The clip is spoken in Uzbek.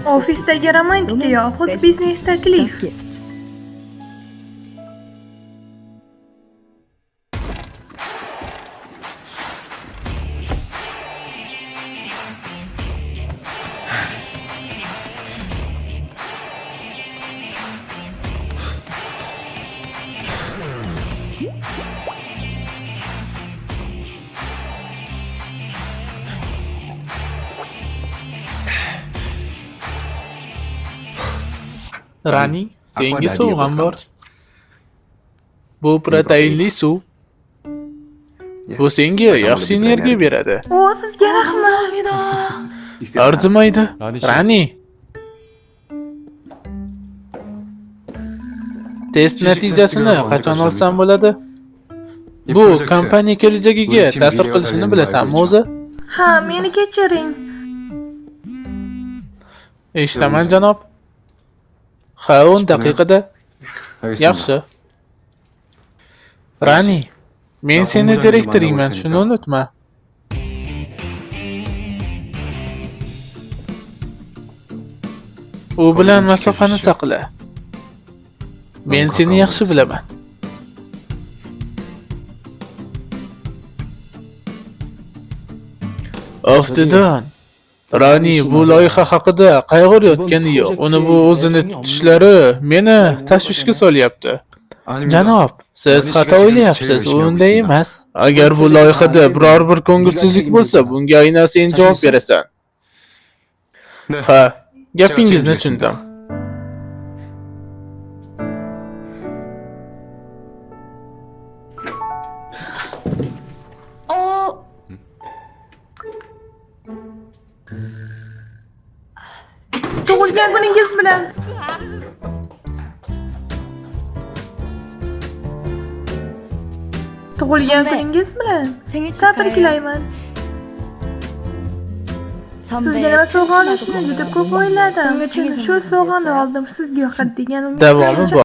Ofisdagi romantika yoxud biznes taklif. Rani, senga sovg'am bor. Bu proteinli suv. Bu senga yaxshi energiya beradi. O, sizga rahmat. Arzimaydi. Rani. Test natijasini qachon olsam bo'ladi? Bu kompaniya kelajagiga ta'sir qilishini bilasanmi o'zi? Ha, meni kechiring. Eshitaman janob. Ha, 10 daqiqada. Yaxshi. Rani, men seni direktoringman, shuni unutma. U bilan masofani saqla. Men seni yaxshi bilaman. Aftidan, Rani bu loyiha haqida qayg'urayotgani yo'q. Uni bu o'zini tutishlari meni tashvishga solyapti. Janob, siz xato o'ylayapsiz, u unday emas. Agar bu loyihada biror bir ko'ngilsizlik bo'lsa, bunga aynan sen javob berasan. Ha, gapingizni tushundim. Tug'ilgan kuningiz bilan. Tug'ilgan kuningiz bilan. Tabriklayman. Sizga nima sovg'a olishni juda ko'p o'yladim. Shu sovg'ani oldim. Sizga yoqadi degan umidda. Davomi bor.